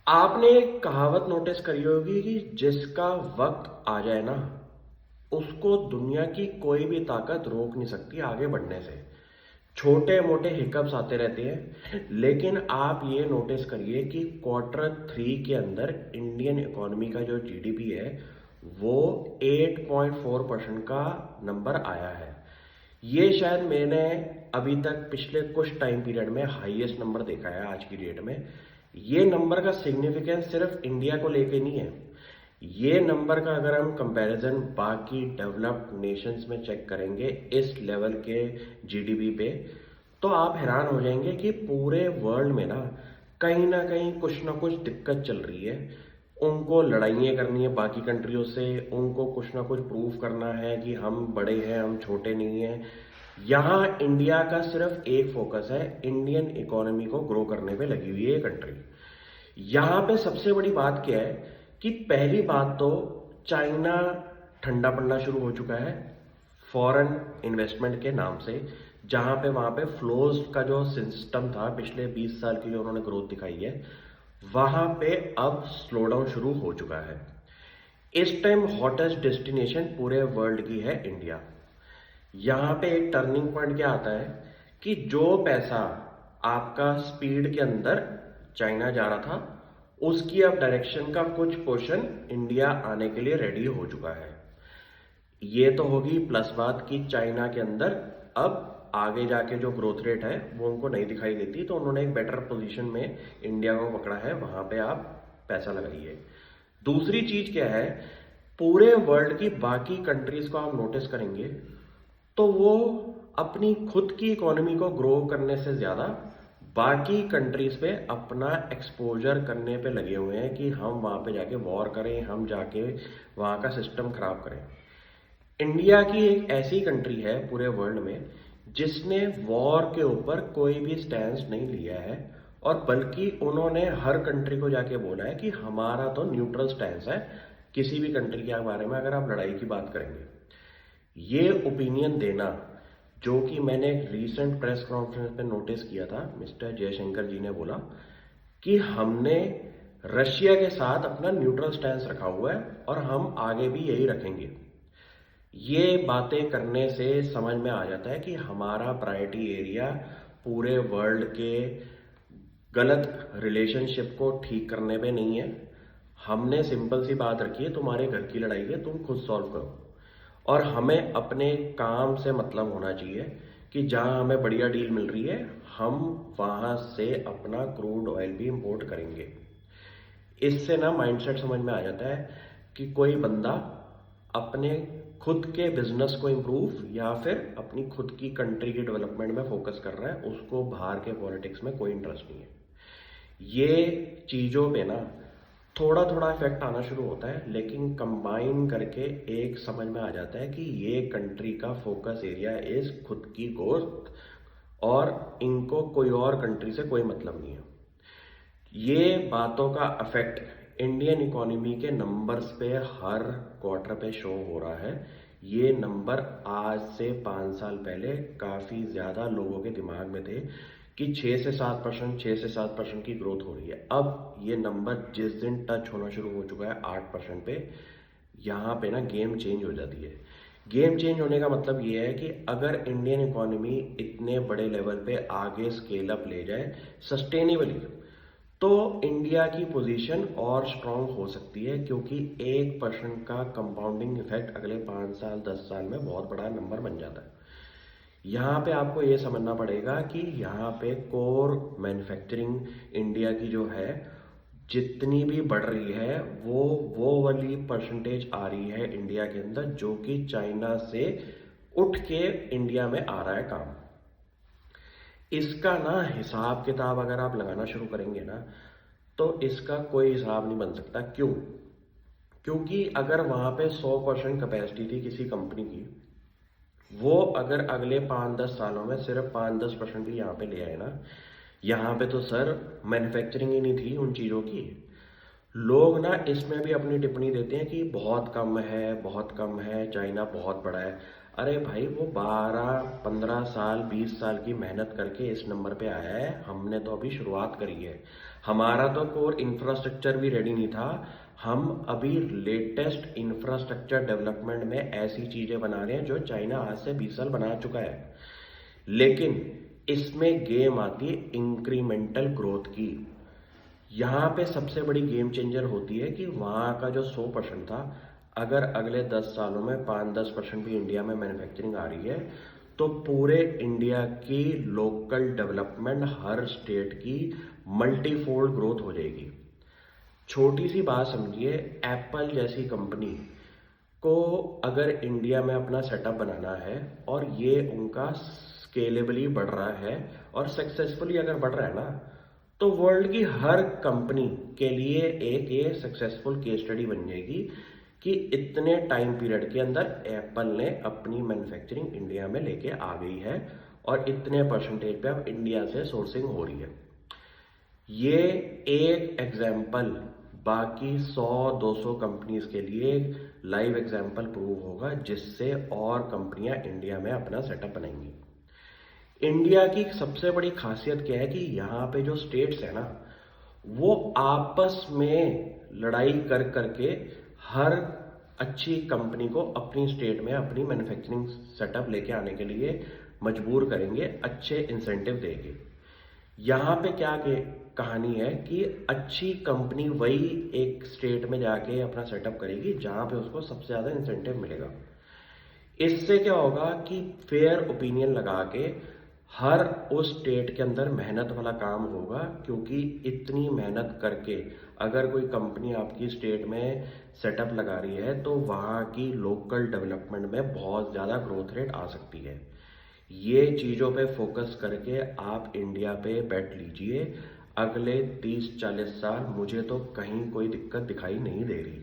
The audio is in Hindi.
आपने एक कहावत नोटिस करी होगी कि जिसका वक्त आ जाए ना, उसको दुनिया की कोई भी ताकत रोक नहीं सकती आगे बढ़ने से। छोटे मोटे हिकअप्स आते रहते हैं, लेकिन आप ये नोटिस करिए कि क्वार्टर 3 के अंदर इंडियन इकोनॉमी का जो जीडीपी है वो 8.4% का नंबर आया है। ये शायद मैंने अभी तक पिछले कुछ टाइम पीरियड में हाईएस्ट नंबर देखा है आज की डेट में। ये नंबर का सिग्निफिकेंस सिर्फ इंडिया को लेके नहीं है। ये नंबर का अगर हम कंपैरिजन बाकी डेवलप्ड नेशंस में चेक करेंगे इस लेवल के जीडीपी पे, तो आप हैरान हो जाएंगे कि पूरे वर्ल्ड में ना कहीं कुछ ना कुछ दिक्कत चल रही है। उनको लड़ाइयाँ करनी है बाकी कंट्रियों से, उनको कुछ ना कुछ प्रूव करना है कि हम बड़े हैं, हम छोटे नहीं हैं। यहाँ इंडिया का सिर्फ एक फोकस है, इंडियन इकोनॉमी को ग्रो करने पे लगी हुई है ये कंट्री। यहाँ पे सबसे बड़ी बात क्या है कि पहली बात तो चाइना ठंडा पड़ना शुरू हो चुका है फॉरेन इन्वेस्टमेंट के नाम से। जहाँ पे वहाँ पे फ्लोज का जो सिस्टम था पिछले 20 साल की जो उन्होंने ग्रोथ दिखाई है, वहाँ पे अब स्लो डाउन शुरू हो चुका है। इस टाइम हॉटेस्ट डेस्टिनेशन पूरे वर्ल्ड की है इंडिया। यहाँ पे एक टर्निंग पॉइंट क्या आता है कि जो पैसा आपका स्पीड के अंदर चाइना जा रहा था, उसकी अब डायरेक्शन का कुछ पोर्शन इंडिया आने के लिए रेडी हो चुका है। ये तो होगी प्लस बात कि चाइना के अंदर अब आगे जाके जो ग्रोथ रेट है वो उनको नहीं दिखाई देती, तो उन्होंने एक बेटर पोजीशन में इंडिया को पकड़ा है, वहां पे आप पैसा लगाइए। दूसरी चीज क्या है, पूरे वर्ल्ड की बाकी कंट्रीज को आप नोटिस करेंगे तो वो अपनी खुद की इकोनॉमी को ग्रो करने से ज्यादा बाकी कंट्रीज पे अपना एक्सपोजर करने पे लगे हुए हैं कि हम वहां पे जाके वॉर करें, हम जाके वहां का सिस्टम खराब करें। इंडिया की एक ऐसी कंट्री है पूरे वर्ल्ड में जिसने वॉर के ऊपर कोई भी स्टैंड नहीं लिया है, और बल्कि उन्होंने हर कंट्री को जाके बोला है कि हमारा तो न्यूट्रल स्टैंड है किसी भी कंट्री के बारे में अगर आप लड़ाई की बात करेंगे। ये ओपिनियन देना जो कि मैंने एक रीसेंट प्रेस कॉन्फ्रेंस में नोटिस किया था, मिस्टर जयशंकर जी ने बोला कि हमने रशिया के साथ अपना न्यूट्रल स्टैंड रखा हुआ है और हम आगे भी यही रखेंगे। ये बातें करने से समझ में आ जाता है कि हमारा प्रायोरिटी एरिया पूरे वर्ल्ड के गलत रिलेशनशिप को ठीक करने पे नहीं है। हमने सिंपल सी बात रखी है, तुम्हारे घर की लड़ाई है तुम खुद सॉल्व करो, और हमें अपने काम से मतलब होना चाहिए कि जहां हमें बढ़िया डील मिल रही है हम वहां से अपना क्रूड ऑयल भी इंपोर्ट करेंगे। इससे ना माइंडसेट समझ में आ जाता है कि कोई बंदा अपने खुद के बिजनेस को इम्प्रूव या फिर अपनी खुद की कंट्री के डेवलपमेंट में फोकस कर रहा है, उसको बाहर के पॉलिटिक्स में कोई इंटरेस्ट नहीं है। ये चीज़ों पे ना थोड़ा थोड़ा इफेक्ट आना शुरू होता है, लेकिन कंबाइन करके एक समझ में आ जाता है कि ये कंट्री का फोकस एरिया इज खुद की ग्रोथ, और इनको कोई और कंट्री से कोई मतलब नहीं है। ये बातों का इफेक्ट इंडियन इकोनॉमी के नंबर्स पे हर क्वार्टर पे शो हो रहा है। ये नंबर आज से 5 साल पहले काफी ज्यादा लोगों के दिमाग में थे कि 6 से 7%, 6 से 7% की ग्रोथ हो रही है। अब ये नंबर जिस दिन टच होना शुरू हो चुका है 8% पे, यहाँ पे ना गेम चेंज हो जाती है। गेम चेंज होने का मतलब ये है कि अगर इंडियन इकोनॉमी इतने बड़े लेवल पे आगे स्केल अप ले जाए सस्टेनेबली, तो इंडिया की पोजीशन और स्ट्रांग हो सकती है, क्योंकि 1% का कंपाउंडिंग इफेक्ट अगले 5 साल 10 साल में बहुत बड़ा नंबर बन जाता है। यहाँ पे आपको ये समझना पड़ेगा कि यहाँ पे कोर मैन्युफैक्चरिंग इंडिया की जो है जितनी भी बढ़ रही है वो वाली परसेंटेज आ रही है इंडिया के अंदर, जो कि चाइना से उठ के इंडिया में आ रहा है काम। इसका ना हिसाब किताब अगर आप लगाना शुरू करेंगे ना, तो इसका कोई हिसाब नहीं बन सकता। क्यों? क्योंकि अगर वहां पे 100% कैपेसिटी थी किसी कंपनी की, वो अगर अगले 5-10 सालों में सिर्फ 5-10% भी यहाँ पे ले आए ना, यहाँ पे तो सर मैन्युफैक्चरिंग ही नहीं थी उन चीज़ों की। लोग ना इसमें भी अपनी टिप्पणी देते हैं कि बहुत कम है, बहुत कम है, चाइना बहुत बड़ा है। अरे भाई, वो 12-15 साल 20 साल की मेहनत करके इस नंबर पे आया है, हमने तो अभी शुरुआत करी है। हमारा तो कोर इंफ्रास्ट्रक्चर भी रेडी नहीं था। हम अभी लेटेस्ट इंफ्रास्ट्रक्चर डेवलपमेंट में ऐसी चीजें बना रहे हैं जो चाइना आज से 20 साल बना चुका है। लेकिन इसमें गेम आती है इंक्रीमेंटल ग्रोथ की। यहाँ पे सबसे बड़ी गेम चेंजर होती है कि वहाँ का जो 100% था, अगर अगले 10 सालों में 5-10% भी इंडिया में मैन्युफैक्चरिंग आ रही है तो पूरे इंडिया की लोकल डेवलपमेंट, हर स्टेट की मल्टीफोल्ड ग्रोथ हो जाएगी। छोटी सी बात समझिए, एप्पल जैसी कंपनी को अगर इंडिया में अपना सेटअप बनाना है और ये उनका स्केलेबली बढ़ रहा है और सक्सेसफुली अगर बढ़ रहा है ना, तो वर्ल्ड की हर कंपनी के लिए एक ये सक्सेसफुल केस स्टडी बन जाएगी कि इतने टाइम पीरियड के अंदर एप्पल ने अपनी मैन्युफैक्चरिंग इंडिया में लेके आ गई है और इतने परसेंटेज पे अब इंडिया से सोर्सिंग हो रही है। ये एक एग्जाम्पल बाकी 100-200 कंपनीज के लिए लाइव एग्जाम्पल प्रूव होगा, जिससे और कंपनियां इंडिया में अपना सेटअप बनाएंगी। इंडिया की सबसे बड़ी खासियत क्या है कि यहाँ पे जो स्टेट्स है ना, वो आपस में लड़ाई कर करके हर अच्छी कंपनी को अपनी स्टेट में अपनी मैन्युफैक्चरिंग सेटअप लेके आने के लिए मजबूर करेंगे, अच्छे इंसेंटिव देंगे। यहाँ पे क्या कहानी है कि अच्छी कंपनी वही एक स्टेट में जाके अपना सेटअप करेगी जहाँ पे उसको सबसे ज़्यादा इंसेंटिव मिलेगा। इससे क्या होगा कि फेयर ओपिनियन लगा के हर उस स्टेट के अंदर मेहनत वाला काम होगा, क्योंकि इतनी मेहनत करके अगर कोई कंपनी आपकी स्टेट में सेटअप लगा रही है तो वहाँ की लोकल डेवलपमेंट में बहुत ज़्यादा ग्रोथ रेट आ सकती है। ये चीज़ों पे फोकस करके आप इंडिया पे बैठ लीजिए। अगले 30-40 साल मुझे तो कहीं कोई दिक्कत दिखाई नहीं दे रही।